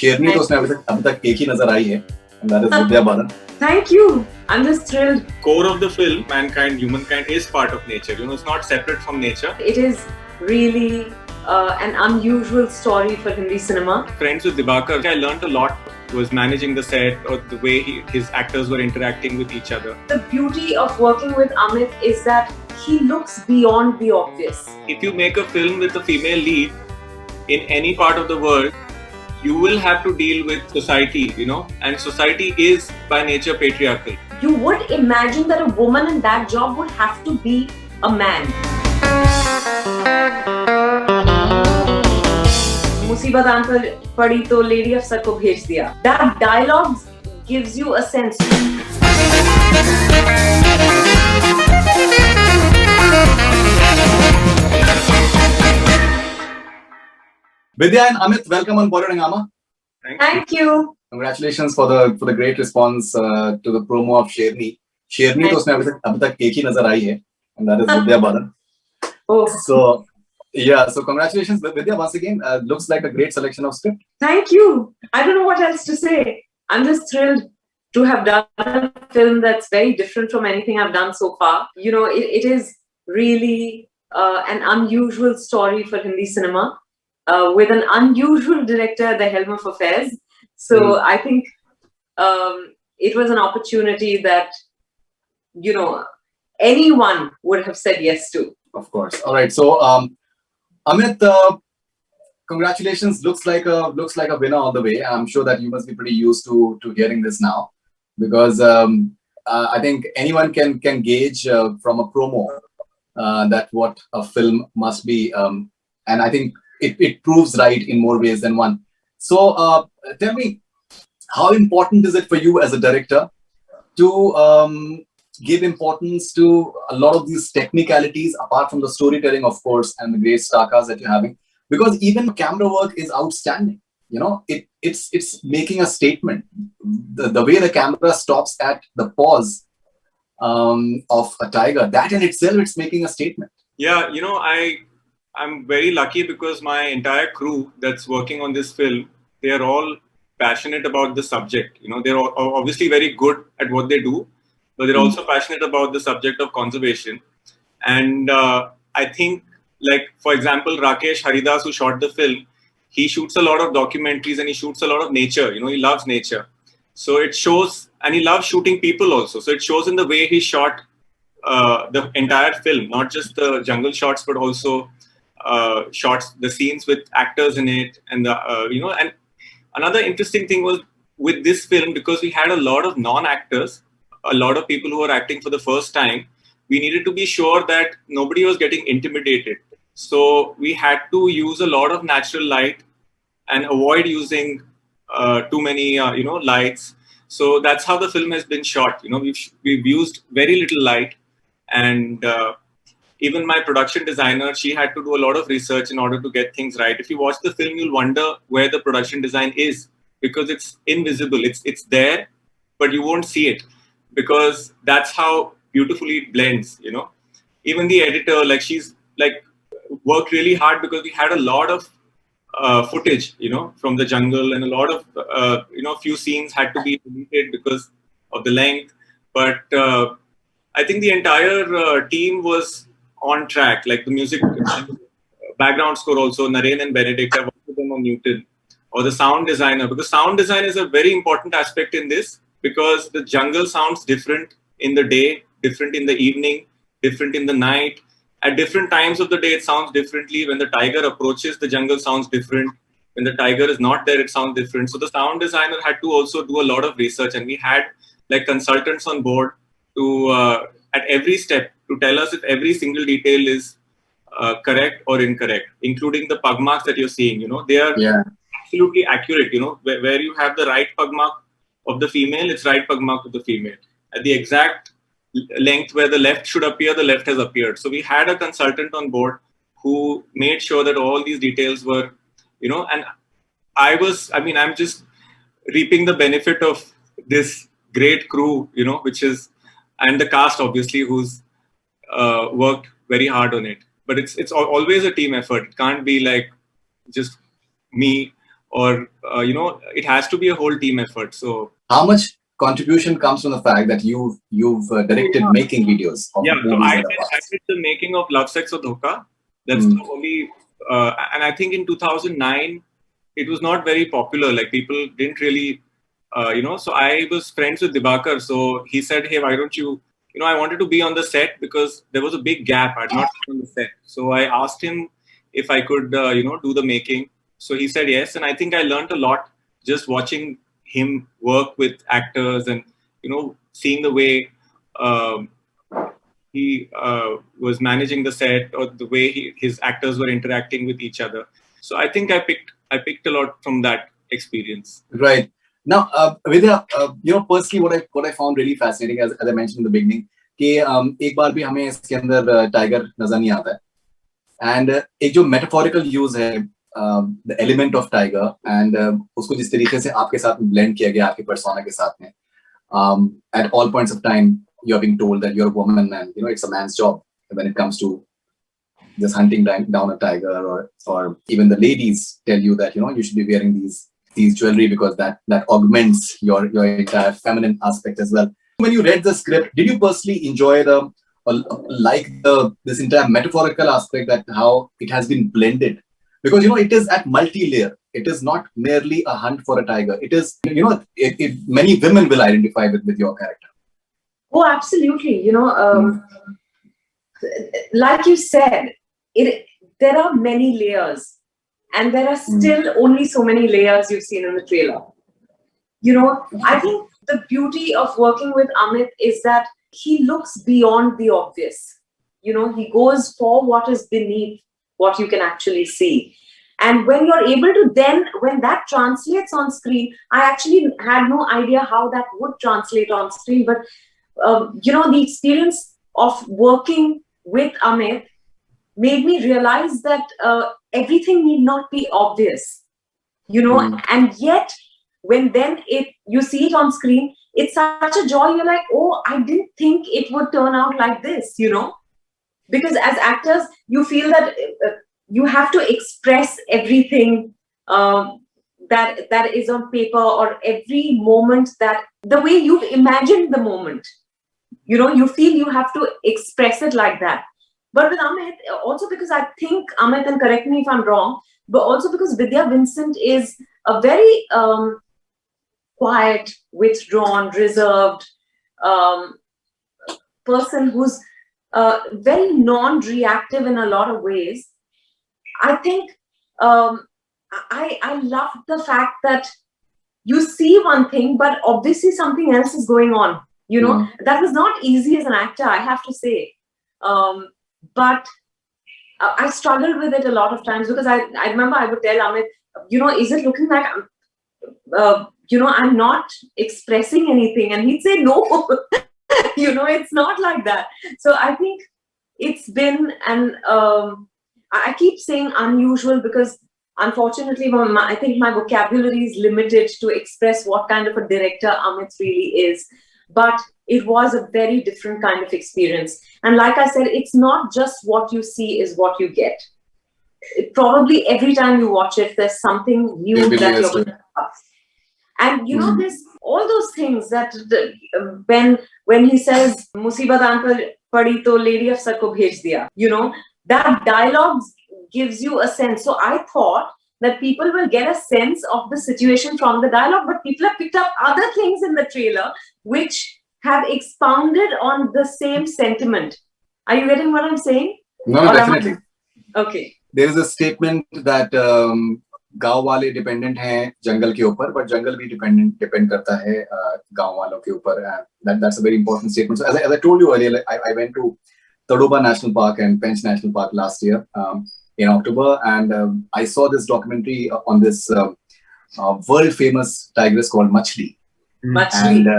शेरनी तो उसमें अभी तक एक ही नजर आई है, and that is Vidya Balan. Thank you. I'm just thrilled. Core of the film, mankind, humankind is part of nature. You know, it's not separate from nature. It is really an unusual story for Hindi cinema. Friends with Dibakar, I learned a lot. Was managing the set or the way his actors were interacting with each other. The beauty of working with Amit is that he looks beyond the obvious. If you make a film with a female lead in any part of the world, you will have to deal with society, you know, and society is by nature patriarchal. You would imagine that a woman in that job would have to be a man. मुसीबत आन पर पड़ी तो lady अफसर को भेज दिया. That dialogue gives you a sense. Vidya and Amit, welcome on Bollywood Hungama. Thank you. Congratulations for the great response to the promo of Sherni. Sherni तो उसमें अभी तक एक ही नजर आई है, and that is Vidya Balan. Oh. So congratulations, Vidya, once again. Looks like a great selection of script. Thank you. I don't know what else to say. I'm just thrilled to have done a film that's very different from anything I've done so far. You know, it is really an unusual story for Hindi cinema with an unusual director at the helm of affairs. So I think it was an opportunity that, you know, anyone would have said yes to. Of course. All right. So Amit, congratulations. Looks like a winner all the way. I'm sure that you must be pretty used to hearing this now, because I think anyone can gauge from a promo that what a film must be, and I think it proves right in more ways than one. So tell me, how important is it for you as a director to give importance to a lot of these technicalities, apart from the storytelling, of course, and the great star cast that you're having? Because even camera work is outstanding. You know, it's making a statement. The way the camera stops at the pause of a tiger, that in itself, it's making a statement. Yeah, you know, I'm very lucky because my entire crew that's working on this film, they are all passionate about the subject. You know, they're obviously very good at what they do, but they're also passionate about the subject of conservation. And I think, like, for example, Rakesh Haridas, who shot the film, he shoots a lot of documentaries and he shoots a lot of nature. You know, he loves nature. So it shows, and he loves shooting people also. So it shows in the way he shot the entire film, not just the jungle shots, but also shots, the scenes with actors in it. And, you know, and another interesting thing was with this film, because we had a lot of non-actors, a lot of people who were acting for the first time, we needed to be sure that nobody was getting intimidated. So we had to use a lot of natural light and avoid using too many, you know, lights. So that's how the film has been shot. You know, we've used very little light, and even my production designer, she had to do a lot of research in order to get things right. If you watch the film, you'll wonder where the production design is, because it's invisible. It's there, but you won't see it, because that's how beautifully it blends, you know. Even the editor, like, she's like worked really hard, because we had a lot of footage, you know, from the jungle, and a lot of, you know, few scenes had to be deleted because of the length. But I think the entire team was on track. Like the music, background score also, Naren and Benedict, I worked with them on Newton, or the sound designer, because sound design is a very important aspect in this, because the jungle sounds different in the day, different in the evening, different in the night. At different times of the day, it sounds differently. When the tiger approaches, the jungle sounds different. When the tiger is not there, it sounds different. So the sound designer had to also do a lot of research, and we had like consultants on board to at every step to tell us if every single detail is correct or incorrect, including the pug marks that you're seeing. You know, they are absolutely accurate. You know, where you have the right pug mark of the female, it's right pug mark of the female. At the exact length where the left should appear, the left has appeared. So we had a consultant on board who made sure that all these details were, you know, and I'm just reaping the benefit of this great crew, you know, which is, and the cast obviously, who's worked very hard on it. But it's always a team effort. It can't be like just me or it has to be a whole team effort. So how much contribution comes from the fact that you've directed making videos of so movies in the I past? did the making of Love, Sex or Dhoka. That's Hmm. the only, and I think in 2009 it was not very popular. Like people didn't really, So I was friends with Dibakar, so he said, "Hey, why don't you?" I wanted to be on the set because there was a big gap. I'd not been on the set, so I asked him if I could, do the making. So he said yes, and I think I learned a lot just watching him work with actors and seeing the way. He was managing the set, or the way his actors were interacting with each other. So I think I picked a lot from that experience. Right. Now, Vidya, personally, what I found really fascinating, as I mentioned in the beginning, कि एक बार भी हमें इसके अंदर tiger नजर नहीं आता है, एंड एक जो मेटाफोरिकल यूज है the element of tiger, and उसको जिस तरीके से आपके साथ ब्लेंड किया गया आपके पर्सोना के साथ में, at all points of time you're being told that you're a woman and it's a man's job when it comes to just hunting down a tiger, or even the ladies tell you that you should be wearing these jewelry because that augments your entire feminine aspect as well. When you read the script, did you personally enjoy like this entire metaphorical aspect, that how it has been blended? Because it is at multi-layer. It is not merely a hunt for a tiger. It is, many women will identify with your character. Oh, absolutely. Like you said, there are many layers, and there are still only so many layers you've seen in the trailer. I think the beauty of working with Amit is that he looks beyond the obvious. He goes for what is beneath what you can actually see. And when you're able to when that translates on screen, I actually had no idea how that would translate on screen. But, the experience of working with Amit made me realize that everything need not be obvious, and yet when you see it on screen, it's such a joy. You're like, oh, I didn't think it would turn out like this, because as actors, you feel that you have to express everything that is on paper, or every moment that the way you've imagined the moment. You feel you have to express it like that. But with Amit, also because I think Amit, and correct me if I'm wrong, but also because Vidya Vincent is a very quiet, withdrawn, reserved person who's very non-reactive in a lot of ways. I think I love the fact that you see one thing, but obviously something else is going on. That was not easy as an actor, I have to say. But I struggled with it a lot of times, because I remember I would tell Amit, is it looking like I'm not expressing anything? And he'd say, no, it's not like that. So I think it's been I keep saying unusual, because unfortunately, I think my vocabulary is limited to express what kind of a director Amit really is. But it was a very different kind of experience. And like I said, it's not just what you see is what you get. Probably every time you watch it, there's something new that you're going to have. And there's all those things that when he says "Musibat aan padi to lady afsar ko bhej diya," that dialogue gives you a sense. So I thought that people will get a sense of the situation from the dialogue, but people have picked up other things in the trailer which have expounded on the same sentiment. Are you getting what I'm saying? No, definitely. Okay. There is a statement that गांव वाले dependent हैं जंगल के ऊपर, but जंगल भी depend करता है गांव वालों के ऊपर. That's a very important statement. So as I told you earlier, I went to Tadoba National Park and Pench National Park last year in October, and I saw this documentary on this world famous tigress called Machli. And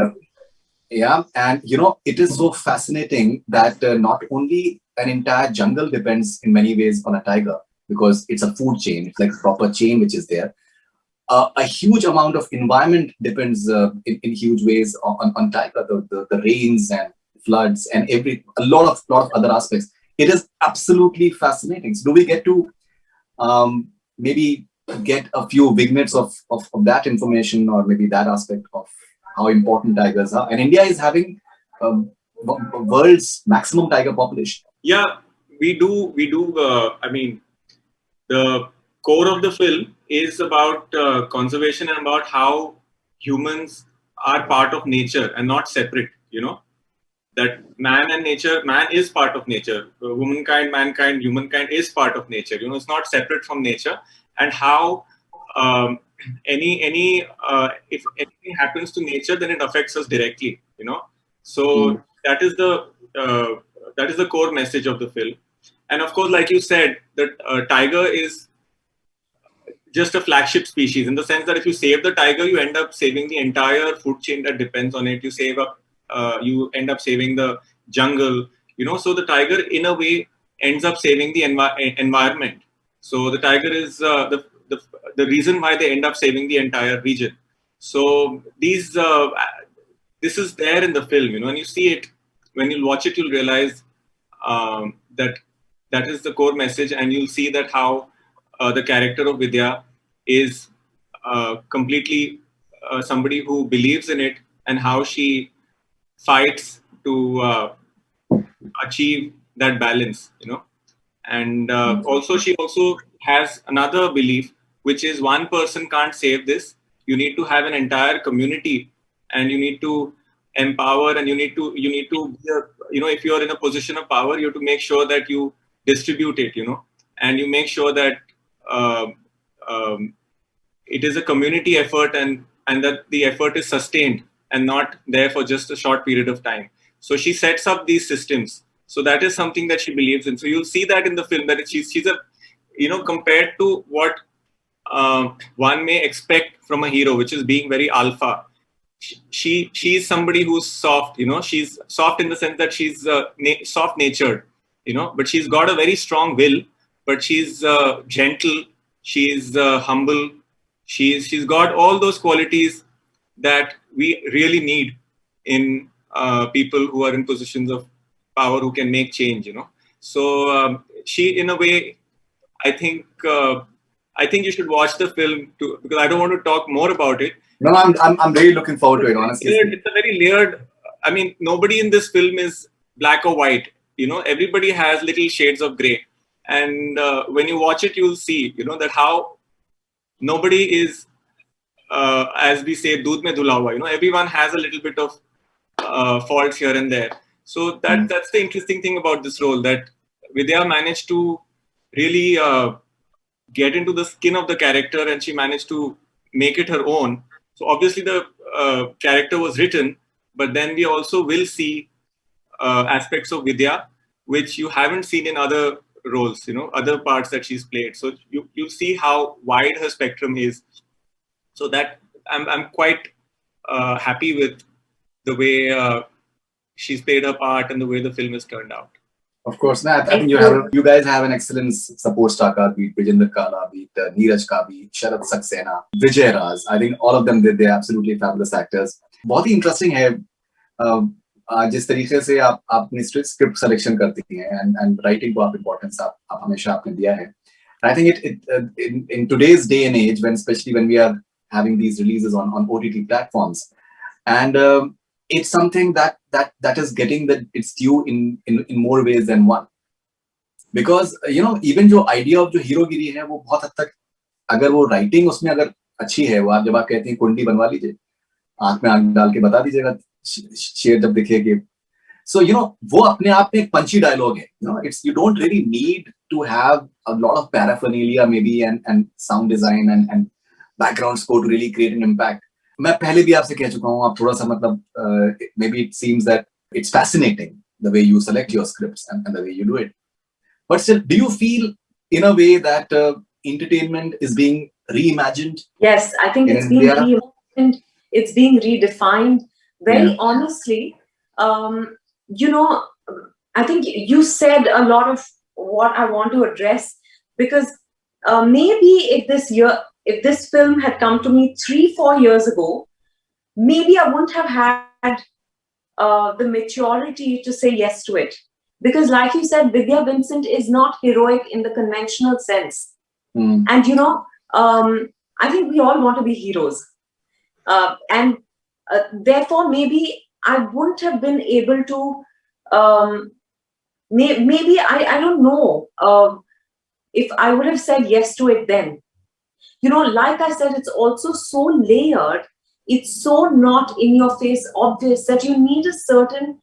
and it is so fascinating that not only an entire jungle depends in many ways on a tiger, because it's a food chain, it's like a proper chain which is there. A huge amount of environment depends in huge ways on tiger, the rains and floods and a lot of other aspects. It is absolutely fascinating. So do we get to maybe get a few vignettes of that information, or maybe that aspect of how important tigers are. And India is having world's maximum tiger population. Yeah, we do. I mean, the core of the film is about conservation and about how humans are part of nature and not separate. That man and nature, man is part of nature. Womankind, mankind, humankind is part of nature. It's not separate from nature. And how um, if anything happens to nature, then it affects us directly. So that is the core message of the film. And of course, like you said, that tiger is just a flagship species, in the sense that if you save the tiger, you end up saving the entire food chain that depends on it. You end up saving the jungle. So the tiger, in a way, ends up saving the environment. So the tiger is the reason why they end up saving the entire region. So this is there in the film, and you see it. When you watch it, you'll realize that is the core message, and you'll see that how the character of Vidya is completely somebody who believes in it, and how she fights to achieve that balance, And also, she also has another belief, which is one person can't save this. You need to have an entire community, and you need to empower, and you need to be if you're in a position of power, you have to make sure that you distribute it, and you make sure that it is a community effort, and that the effort is sustained and not there for just a short period of time. So she sets up these systems. So that is something that she believes in. So you'll see that in the film, that she's a, compared to what one may expect from a hero, which is being very alpha. She's somebody who's soft. She's soft in the sense that she's soft natured. But she's got a very strong will. But she's gentle. She's humble. She's got all those qualities that we really need in people who are in positions of power, who can make change. So she, in a way, I think you should watch the film too, because I don't want to talk more about it. No, I'm really looking forward to it, honestly. It's a very layered. I mean, nobody in this film is black or white. Everybody has little shades of gray. And when you watch it, you'll see, that how nobody is, as we say, doodh mein dhula hua. Everyone has a little bit of faults here and there. So that's the interesting thing about this role, that Vidya managed to really get into the skin of the character, and she managed to make it her own. So obviously the character was written, but then we also will see aspects of Vidya which you haven't seen in other roles, other parts that she's played. So you see how wide her spectrum is. So that I'm quite happy with the way she's played her part and the way the film has turned out. Of course, I think you guys have an excellent support star cast, be it Vijender Kala, be it Neeraj Ka, be it Sharath Saxena, Vijay Raj. I think all of them, they're absolutely fabulous actors. बहुत ही interesting है जिस तरीके से आप अपनी script selection करती हैं, and writing को आप importance आप हमेशा आपने दिया है. I think in today's day and age, especially when we are having these releases on OTT platforms, and it's something that is getting its due in more ways than one, because even जो idea of जो हीरोगिरी है वो बहुत हद तक, अगर वो writing उसमें अगर अच्छी है, वो आप जब आप कहते हैं कुंडली बनवा लीजिए, आंख में आंख डाल के बता दीजिएगा शेर जब दिखेगी, so वो अपने आप में एक punchy dialogue है. You don't really need to have a lot of paraphernalia maybe and sound design and background score to really create an impact. मैं पहले भी आपसे कह चुका हूँ, आप थोड़ा सा मतलब maybe it seems that it's fascinating the way you select your scripts and the way you do it. But still, do you feel in a way that entertainment is being reimagined? Yes, I think it's being reimagined. It's being redefined. Very honestly, I think you said a lot of what I want to address, because maybe if this film had come to me 3-4 years ago, maybe I wouldn't have had the maturity to say yes to it. Because like you said, Vidya Vincent is not heroic in the conventional sense. And I think we all want to be heroes. And therefore, maybe I wouldn't have been able to, maybe I don't know if I would have said yes to it then. Like I said, it's also so layered. It's so not in your face obvious that you need a certain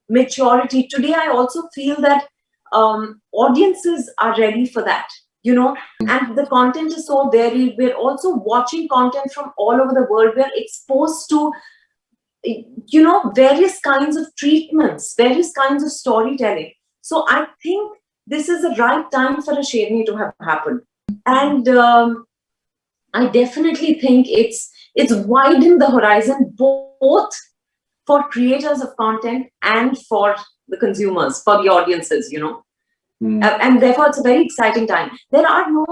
maturity. Today, I also feel that audiences are ready for that, and the content is so varied. We're also watching content from all over the world. We're exposed to, various kinds of treatments, various kinds of storytelling. So I think this is the right time for a Sherni to have happened. And I definitely think it's widened the horizon both for creators of content and for the consumers, for the audiences, and therefore it's a very exciting time. There are no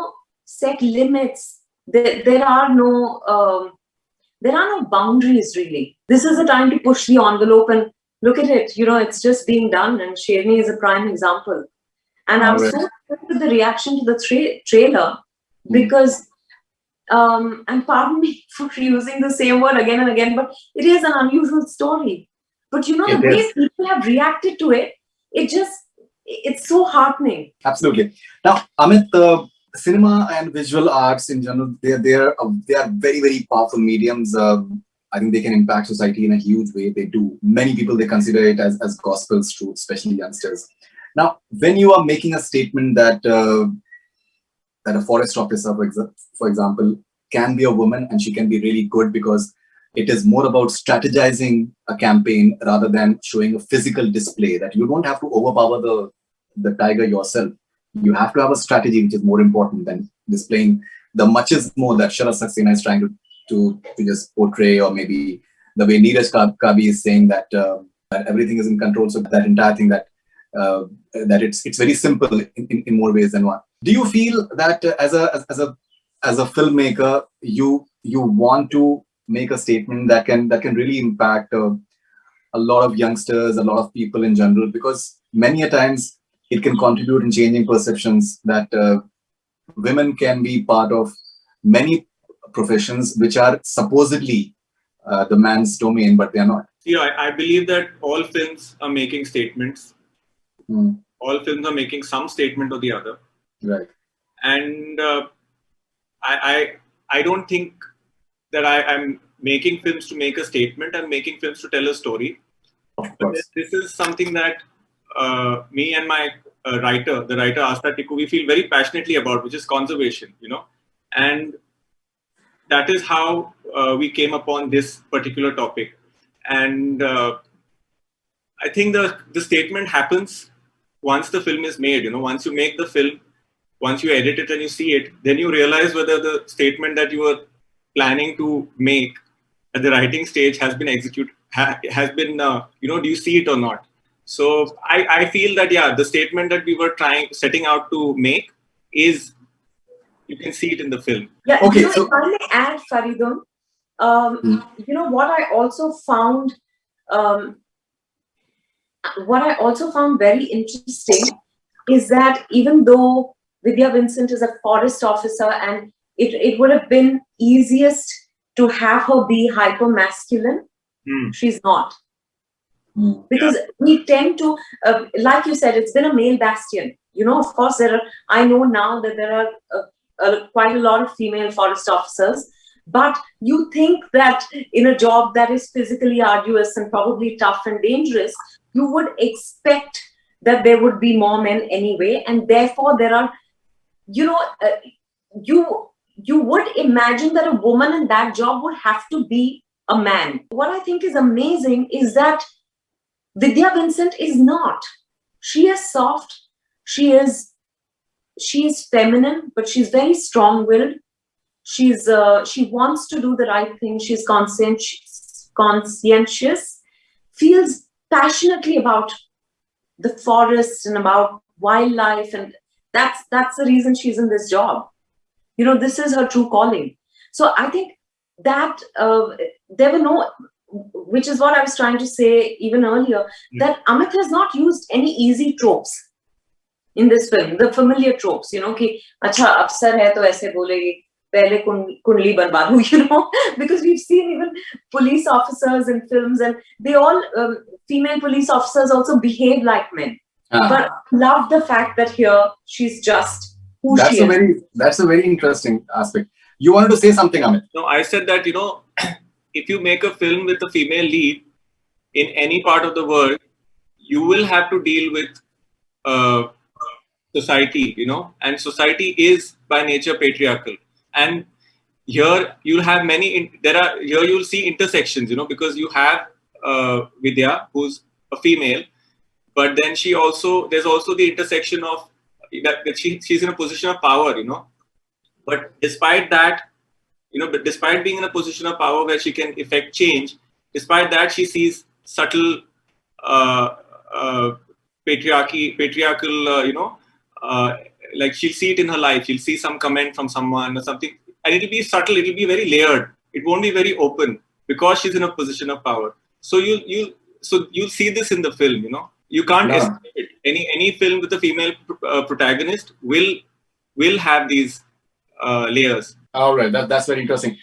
set limits. There are no boundaries really. This is the time to push the envelope and look at it. It's just being done, and Sherni is a prime example. And I was so impressed with the reaction to the trailer because, and pardon me for using the same word again and again, but it is an unusual story. But the way people have reacted to it, it's so heartening. Absolutely. Now, Amit, cinema and visual arts in general, they are very, very powerful mediums. I think they can impact society in a huge way. They do. Many people, they consider it as gospel's truth, especially youngsters. Now, when you are making a statement that a forest officer, for example, can be a woman and she can be really good because it is more about strategizing a campaign rather than showing a physical display, that you don't have to overpower the tiger yourself. You have to have a strategy, which is more important than displaying the much is more that Shara Saxena is trying to just portray, or maybe the way Neeraj Kabi is saying that everything is in control. So that entire thing that it's very simple in more ways than one. Do you feel that as a filmmaker, you want to make a statement that can really impact a lot of youngsters, a lot of people in general, because many a times it can contribute in changing perceptions that women can be part of many professions which are supposedly the man's domain, but they are not. I believe that all films are making statements. All films are making some statement or the other. Right. And I don't think that I'm making films to make a statement. I'm making films to tell a story. But this is something that me and my the writer Asta Tikku, we feel very passionately about, which is conservation, and that is how we came upon this particular topic. And I think the statement happens once the film is made. Once you make the film, once you edit it and you see it, then you realize whether the statement that you were planning to make at the writing stage has been executed, do you see it or not? So I feel that, the statement that we were setting out to make is, you can see it in the film. Yeah, okay, so if I may add, Faridoon, what I also found very interesting is that even though Vidya Vincent is a forest officer, and it would have been easiest to have her be hyper masculine, she's not. Because we tend to, like you said, it's been a male bastion. Of course, I know now that there are quite a lot of female forest officers, but you think that in a job that is physically arduous and probably tough and dangerous, you would expect that there would be more men anyway, and therefore there are, you would imagine that a woman in that job would have to be a man. What I think is amazing is that Vidya Vincent is not. She is soft. She is feminine, but she's very strong-willed. She wants to do the right thing. She's conscientious, feels passionately about the forest and about wildlife, and that's the reason she's in this job. This is her true calling. So I think that there were no, which is what I was trying to say even earlier, that Amit has not used any easy tropes in this film, the familiar tropes, कि अच्छा अफसर है तो ऐसे बोलेगी, pehle kundli banwa do, because we've seen even police officers in films, and they all, female police officers also behave like men. But love the fact that here she's just who she is. That's a very interesting aspect. You wanted to say something, Amit? No, I said that, if you make a film with a female lead in any part of the world, you will have to deal with society, and society is by nature patriarchal. And here you'll have here you'll see intersections, because you have Vidya, who's a female, but then there's also the intersection of that she's in a position of power, but despite that, despite being in a position of power where she can effect change, despite that, she sees subtle patriarchal, like she'll see it in her life. She'll see some comment from someone or something, and it'll be subtle. It'll be very layered. It won't be very open because she's in a position of power. So you'll see this in the film. You can't escape it. Any film with a female protagonist will have these layers. All right, that's very interesting.